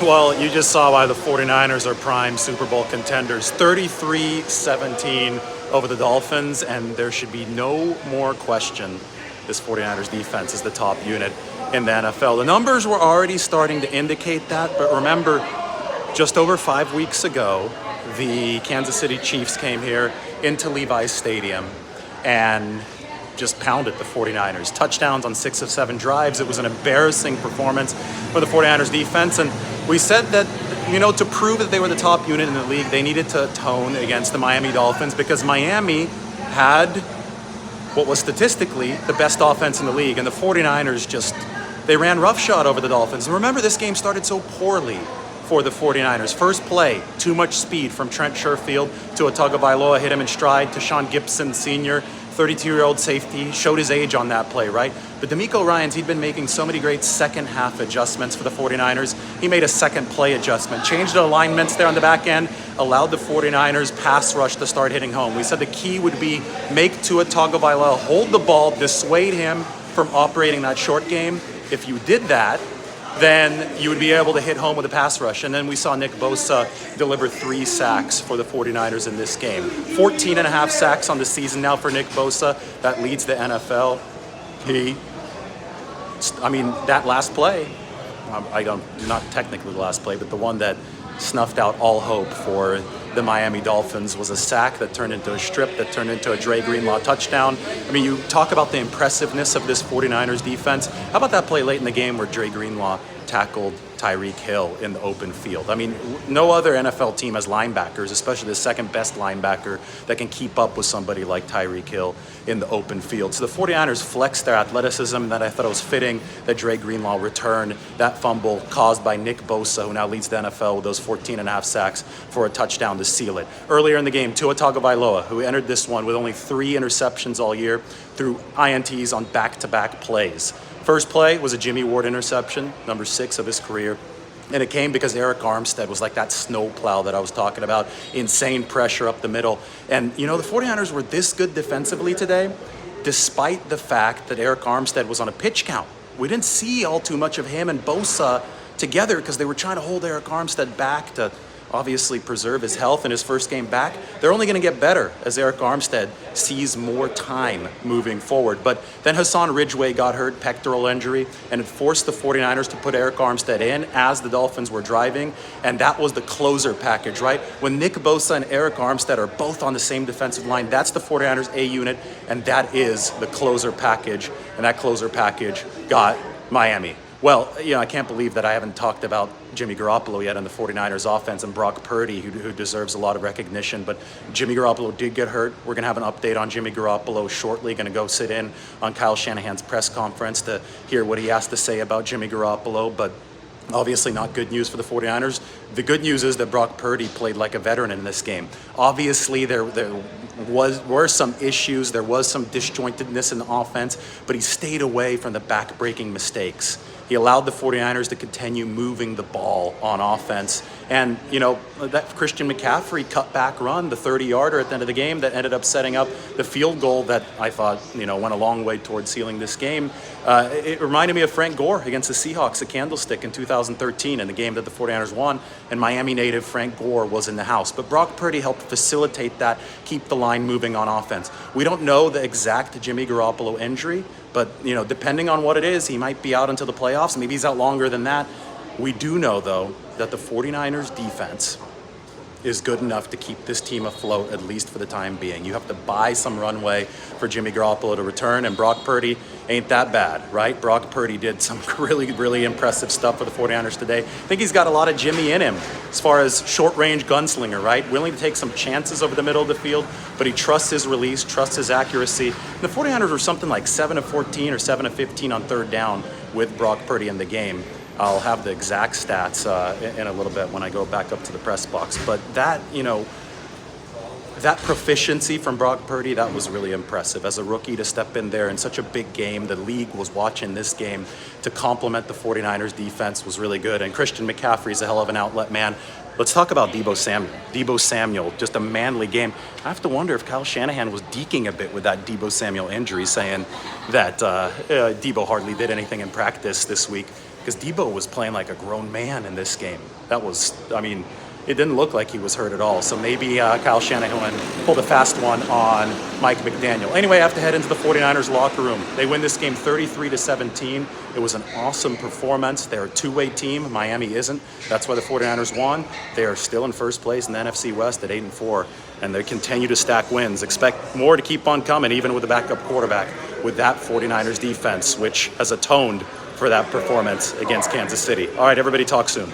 Well, you just saw why the 49ers are prime Super Bowl contenders. 33-17 over the Dolphins, and there should be no more question this 49ers defense is the top unit in the NFL. The numbers were already starting to indicate that, but remember, just over 5 weeks ago, the Kansas City Chiefs came here into Levi's Stadium and just pounded the 49ers. Touchdowns on 6 of 7 drives. It was an embarrassing performance for the 49ers defense. And we said that, to prove that they were the top unit in the league, they needed to atone against the Miami Dolphins because Miami had what was statistically the best offense in the league. And the 49ers they ran roughshod over the Dolphins. And remember, this game started so poorly for the 49ers. First play, too much speed from Trent Sherfield to Tua Tagovailoa, hit him in stride. To Sean Gibson Sr., 32-year-old safety, showed his age on that play, right? But DeMeco Ryans, he'd been making so many great second-half adjustments for the 49ers. He made a second play adjustment, changed the alignments there on the back end, allowed the 49ers pass rush to start hitting home. We said the key would be make Tua Tagovailoa hold the ball, dissuade him from operating that short game. If you did that, then you would be able to hit home with a pass rush. And then we saw Nick Bosa deliver 3 sacks for the 49ers in this game. 14 and a half sacks on the season now for Nick Bosa. That leads the NFL. That last play, not technically the last play, but the one that snuffed out all hope for the Miami Dolphins was a sack that turned into a strip that turned into a Dre Greenlaw touchdown. You talk about the impressiveness of this 49ers defense. How about that play late in the game where Dre Greenlaw tackled Tyreek Hill in the open field? No other NFL team has linebackers, especially the second best linebacker, that can keep up with somebody like Tyreek Hill in the open field. So the 49ers flexed their athleticism. That I thought it was fitting that Dre Greenlaw returned that fumble caused by Nick Bosa, who now leads the NFL with those 14 and a half sacks for a touchdown to seal it. Earlier in the game, Tua Tagovailoa, who entered this one with only 3 interceptions all year, threw INTs on back-to-back plays. First play was a Jimmy Ward interception, number 6 of his career. And it came because Eric Armstead was like that snowplow that I was talking about. Insane pressure up the middle. And, the 49ers were this good defensively today, despite the fact that Eric Armstead was on a pitch count. We didn't see all too much of him and Bosa together because they were trying to hold Eric Armstead back to obviously preserve his health in his first game back. They're only going to get better as Eric Armstead sees more time moving forward. But then Hassan Ridgeway got hurt, pectoral injury, and it forced the 49ers to put Eric Armstead in as the Dolphins were driving, and that was the closer package, right? When Nick Bosa and Eric Armstead are both on the same defensive line, that's the 49ers A unit, and that is the closer package, and that closer package got Miami. Well, I can't believe that I haven't talked about Jimmy Garoppolo yet on the 49ers offense and Brock Purdy, who deserves a lot of recognition. But Jimmy Garoppolo did get hurt. We're going to have an update on Jimmy Garoppolo shortly. Going to go sit in on Kyle Shanahan's press conference to hear what he has to say about Jimmy Garoppolo. But obviously not good news for the 49ers. The good news is that Brock Purdy played like a veteran in this game. Obviously, there were some issues. There was some disjointedness in the offense, but he stayed away from the back-breaking mistakes. He allowed the 49ers to continue moving the ball on offense. And, that Christian McCaffrey cutback run, the 30-yarder at the end of the game that ended up setting up the field goal that I thought, went a long way towards sealing this game. It reminded me of Frank Gore against the Seahawks at Candlestick in 2013 in the game that the 49ers won. And Miami native Frank Gore was in the house. But Brock Purdy helped facilitate that, keep the line moving on offense. We don't know the exact Jimmy Garoppolo injury, but, depending on what it is, he might be out until the playoffs. Maybe he's out longer than that. We do know, though, that the 49ers defense is good enough to keep this team afloat, at least for the time being. You have to buy some runway for Jimmy Garoppolo to return, and Brock Purdy ain't that bad, right? Brock Purdy did some really, really impressive stuff for the 49ers today. I think he's got a lot of Jimmy in him as far as short-range gunslinger, right? Willing to take some chances over the middle of the field, but he trusts his release, trusts his accuracy. And the 49ers were something like 7 of 14 or 7 of 15 on third down with Brock Purdy in the game. I'll have the exact stats in a little bit when I go back up to the press box. But that, that proficiency from Brock Purdy, that was really impressive. As a rookie to step in there in such a big game, the league was watching this game to complement the 49ers defense was really good. And Christian McCaffrey's a hell of an outlet man. Let's talk about Deebo Samuel. Deebo Samuel, just a manly game. I have to wonder if Kyle Shanahan was deking a bit with that Deebo Samuel injury, saying that Deebo hardly did anything in practice this week. because Debo was playing like a grown man in this game. That was, I mean, it didn't look like he was hurt at all. So maybe Kyle Shanahan pulled a fast one on Mike McDaniel. Anyway, I have to head into the 49ers locker room. They win this game 33-17. It was an awesome performance. They're a two-way team. Miami isn't. That's why the 49ers won. They are still in first place in the NFC West at 8-4, and they continue to stack wins. Expect more to keep on coming, even with a backup quarterback, with that 49ers defense, which has atoned for that performance against Kansas City. All right, everybody, talk soon.